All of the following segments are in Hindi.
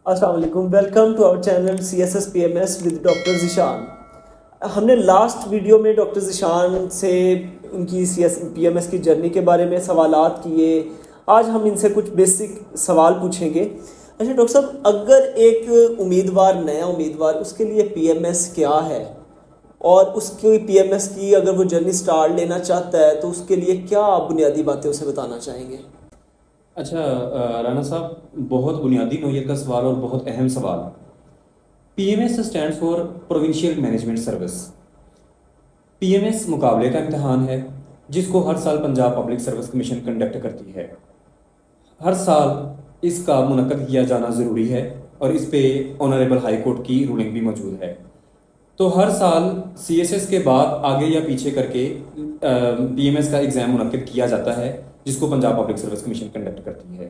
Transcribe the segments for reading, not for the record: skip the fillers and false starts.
अस्सलाम वालेकुम, welcome to our channel CSS PMS with doctor Zeeshan. हमने लास्ट वीडियो में डॉक्टर ज़िशान से उनकी CSS PMS की जर्नी के बारे में सवालात किए। आज हम इनसे कुछ बेसिक सवाल पूछेंगे। अच्छा डॉक्टर साहब, अगर एक उम्मीदवार, नया उम्मीदवार, उसके लिए PMS क्या है और उसकी PMS की अगर वो जर्नी स्टार्ट लेना चाहता है तो उसके लिए क्या आप बुनियादी बातें उसे बताना चाहेंगे? अच्छा राना साहब, बहुत बुनियादी नौयत का सवाल और बहुत अहम सवाल। PMS stand for provincial management service. PMS मुकाबले का इम्तहान है जिसको हर साल Punjab public service commission conduct करती है। हर साल इसका मुनक्कद किया जाना ज़रूरी है और इस पे ऑनरेबल हाई कोर्ट की रूलिंग भी मौजूद है। तो हर साल सीएसएस के बाद आगे या पीछे करके पीएमएस का एग्ज़ाम मुनक्कद किया जाता है जिसको Punjab public service commission conduct करती है।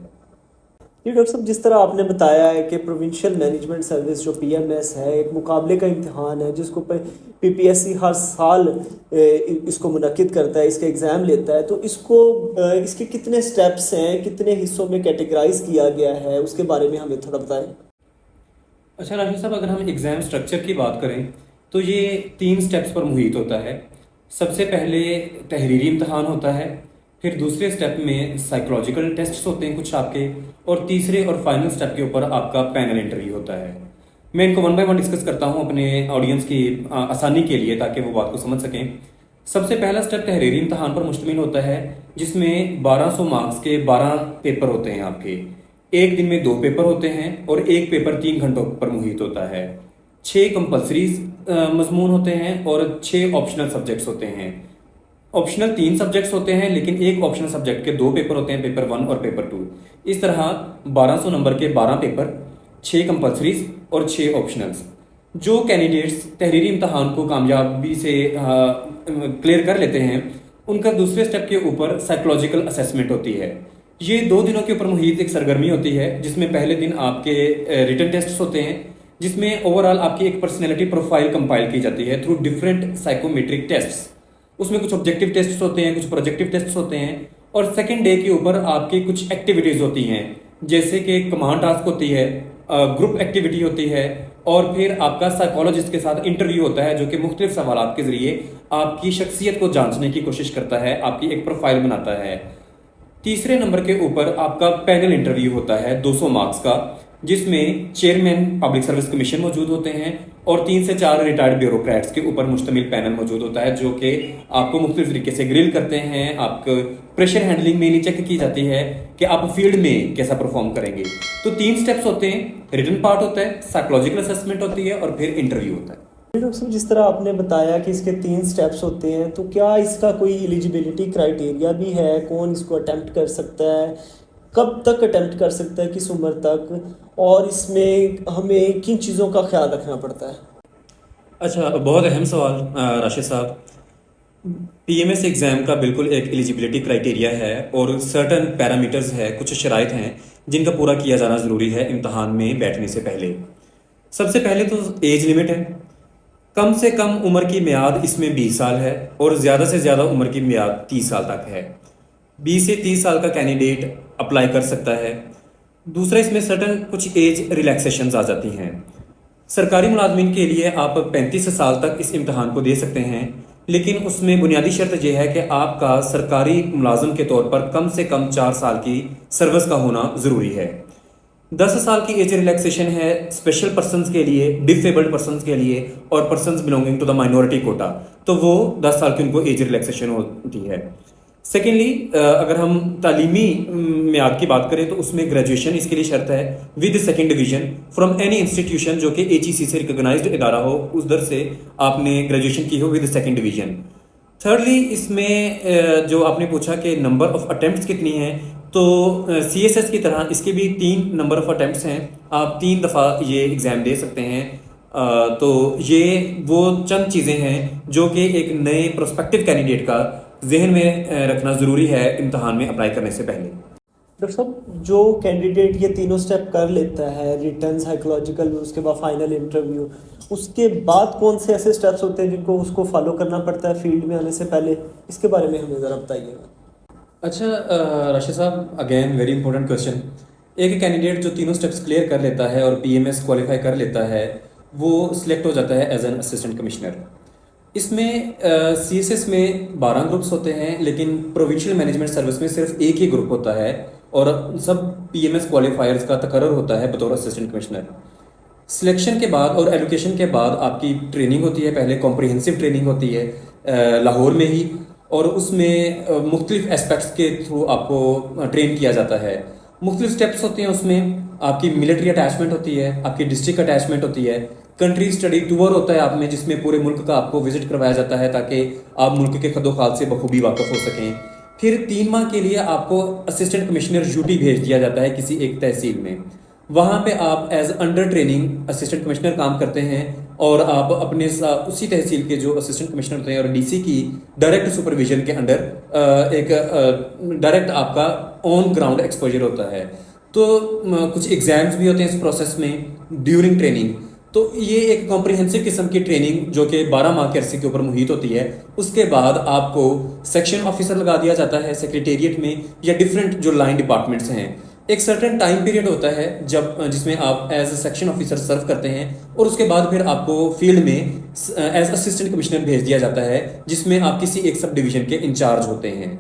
ये डॉक्टर साहब, जिस तरह आपने बताया है कि प्रोविंशियल मैनेजमेंट सर्विस जो PMS है, एक मुकाबले का इम्तिहान है जिसको PPSC हर साल इसको मुनक्किद करता है, इसका एग्ज़ाम लेता है, तो इसको इसके कितने स्टेप्स हैं, कितने हिस्सों में कैटेगराइज किया गया है, उसके बारे में हमें थोड़ा बताएं। अच्छा राशिद साहब, अगर हम एग्ज़ाम स्ट्रक्चर की बात करें तो ये 3 स्टेप्स पर मुहित होता है। सबसे पहले तहरीरी इम्तहान होता है, फिर दूसरे स्टेप में साइकोलॉजिकल टेस्ट्स होते हैं कुछ आपके, और तीसरे और फाइनल स्टेप के ऊपर आपका पैनल इंटरव्यू होता है। मैं इनको वन बाय वन डिस्कस करता हूँ अपने ऑडियंस की आसानी के लिए, ताकि वो बात को समझ सकें। सबसे पहला स्टेप तहरीरी इम्तहान पर मुश्तमिल होता है, जिसमें 1200 मार्क्स के 12 पेपर होते हैं आपके। एक दिन में 2 पेपर होते हैं और एक पेपर 3 घंटों पर मुहित होता है। 6 कंपल्सरी मजमून होते हैं और 6 ऑप्शनल सब्जेक्ट्स होते हैं। ऑप्शनल 3 सब्जेक्ट्स होते हैं, लेकिन एक ऑप्शनल सब्जेक्ट के 2 पेपर होते हैं, पेपर 1 और पेपर 2। इस तरह 1200 नंबर के 12 पेपर, 6 कंपल्सरीज और 6 ऑप्शनल्स। जो कैंडिडेट्स तहरीरी इम्तहान को कामयाबी से क्लियर कर लेते हैं, उनका दूसरे स्टेप के ऊपर साइकोलॉजिकल असेसमेंट होती है। ये 2 दिनों के ऊपर मुहित एक सरगर्मी होती है, जिसमें पहले दिन आपके रिटन टेस्ट होते हैं, जिसमें ओवरऑल आपकी एक पर्सनैलिटी प्रोफाइल कंपाइल की जाती है थ्रू डिफरेंट साइकोमेट्रिक टेस्ट्स। उसमें कुछ ऑब्जेक्टिव टेस्ट होते हैं, कुछ प्रोजेक्टिव टेस्ट होते हैं, और सेकेंड डे के ऊपर आपकी कुछ एक्टिविटीज होती हैं, जैसे कि कमांड टास्क होती है, ग्रुप एक्टिविटी होती है, और फिर आपका साइकोलॉजिस्ट के साथ इंटरव्यू होता है, जो कि मुख्तलिफ सवालात के जरिए आपकी शख्सियत को जांचने की कोशिश करता है, आपकी एक प्रोफाइल बनाता है। तीसरे नंबर के ऊपर आपका पैनल इंटरव्यू होता है 200 मार्क्स का, जिसमें चेयरमैन पब्लिक सर्विस कमीशन मौजूद होते हैं और 3 से 4 रिटायर्ड ब्यूरोक्रेट्स के ऊपर मुश्तमिल पैनल मौजूद होता है, जो कि आपको मुख्तलिफ तरीके से ग्रिल करते हैं। आपको प्रेशर हैंडलिंग में चेक की जाती है कि आप फील्ड में कैसा परफॉर्म करेंगे। तो 3 स्टेप्स होते हैं, रिटन पार्ट होता है, साइकोलॉजिकल असेसमेंट होती है, और फिर इंटरव्यू होता है। डॉक्टर साहब, जिस तरह आपने बताया कि इसके 3 स्टेप्स होते हैं, तो क्या इसका कोई एलिजिबिलिटी क्राइटेरिया भी है? कौन इसको अटेम्प्ट कर सकता है, कब तक अटेम्प्ट कर सकता है, किस उम्र तक, और इसमें हमें किन चीज़ों का ख्याल रखना पड़ता है? अच्छा, बहुत अहम सवाल राशिद साहब। पीएमएस एग्ज़ाम का बिल्कुल एक एलिजिबिलिटी क्राइटेरिया है और सर्टन पैरामीटर्स है, कुछ शराइत हैं जिनका पूरा किया जाना ज़रूरी है इम्तहान में बैठने से पहले। सबसे पहले तो एज लिमिट है। कम से कम उम्र की मियाद इसमें 20 साल है और ज़्यादा से ज़्यादा उम्र की मियाद 30 साल तक है। 20 से 30 साल का कैंडिडेट अप्लाई कर सकता है। दूसरा, इसमें सर्टन कुछ एज रिलैक्सेशंस आ जाती हैं। सरकारी मुलाजमीन के लिए आप 35 साल तक इस इम्तहान को दे सकते हैं, लेकिन उसमें बुनियादी शर्त यह है कि आपका सरकारी मुलाजम के तौर पर कम से कम 4 साल की सर्विस का होना ज़रूरी है। 10 साल की एज रिलैक्सेशन है स्पेशल पर्सनस के लिए, डिसेबल्ड पर्सनस के लिए, और persons belonging to the minority quota, तो वो 10 साल की उनको एज रिलैक्सेशन होती है। सेकेंडली, अगर हम तालीमी मियाद की बात करें तो उसमें ग्रेजुएशन इसके लिए शर्त है with second division from any institution जो कि HEC से रिकॉग्नाइज्ड इदारा हो, उस दर से आपने ग्रेजुएशन की हो विद सेकेंड डिवीजन। थर्डली, इसमें जो आपने पूछा कि नंबर ऑफ अटेम्प्ट्स कितनी हैं, तो CSS की तरह इसके भी 3 नंबर ऑफ अटेम्प्ट्स हैं। आप 3 दफ़ा ये एग्ज़ाम दे सकते हैं। तो ये वो चंद चीज़ें हैं जो कि एक नए प्रोस्पेक्टिव कैंडिडेट का जहन में रखना ज़रूरी है इम्तहान में अप्लाई करने से पहले। डॉक्टर साहब, जो कैंडिडेट ये तीनों स्टेप कर लेता है, रिटर्न, साइकोलॉजिकल, उसके बाद फाइनल इंटरव्यू, उसके बाद कौन से ऐसे स्टेप्स होते हैं जिनको उसको फॉलो करना पड़ता है फील्ड में आने से पहले? इसके बारे में हमें ज़रा बताइएगा। अच्छा राशिद साहब, अगेन वेरी इंपॉर्टेंट क्वेश्चन। एक कैंडिडेट जो तीनों स्टेप्स क्लियर कर लेता है और पीएमएस क्वालिफाई कर लेता है, वो सिलेक्ट हो जाता है एज एन असिस्टेंट कमिश्नर। इसमें सीएसएस में 12 ग्रुप्स होते हैं, लेकिन प्रोविंशियल मैनेजमेंट सर्विस में सिर्फ एक ही ग्रुप होता है और सब पीएमएस क्वालिफायर्स का तकर्रर होता है बतौर असिस्टेंट कमिश्नर। सिलेक्शन के बाद और एलोकेशन के बाद आपकी ट्रेनिंग होती है, पहले कॉम्प्रिहेंसिव ट्रेनिंग होती है लाहौर में ही, और उसमें मुख्तलिफ एस्पेक्ट्स के थ्रू आपको ट्रेन किया जाता है। मुख्तलिफ स्टेप्स होते हैं उसमें, आपकी मिलिट्री अटैचमेंट होती है, आपकी डिस्ट्रिक्ट अटैचमेंट होती है, कंट्री स्टडी टूर होता है आप में, जिसमें पूरे मुल्क का आपको विजिट करवाया जाता है ताकि आप मुल्क के खदोखाल से बखूबी वाकफ हो सकें। फिर 3 माह के लिए आपको असिस्टेंट कमिश्नर ड्यूटी भेज दिया जाता है किसी एक तहसील में। वहाँ पे आप as under training assistant commissioner काम करते हैं और आप अपने उसी तहसील के जो असिस्टेंट कमिश्नर होते हैं और डीसी की डायरेक्ट सुपरविजन के अंडर एक डायरेक्ट आपका ऑन ग्राउंड एक्सपोजर होता है। तो कुछ एग्जाम्स भी होते हैं इस प्रोसेस में ड्यूरिंग ट्रेनिंग। तो ये एक कॉम्प्रिहेंसिव किस्म की ट्रेनिंग जो कि 12 माह के अरसे के ऊपर मुहित होती है। उसके बाद आपको सेक्शन ऑफिसर लगा दिया जाता है सेक्रेटेरिएट में या डिफरेंट जो लाइन डिपार्टमेंट्स हैं। एक सर्टेन टाइम पीरियड होता है जब जिसमें आप एज अ सेक्शन ऑफिसर सर्व करते हैं और उसके बाद फिर आपको फील्ड में एज असिस्टेंट कमिश्नर भेज दिया जाता है, जिसमें आप किसी एक सब डिवीजन के इंचार्ज होते हैं।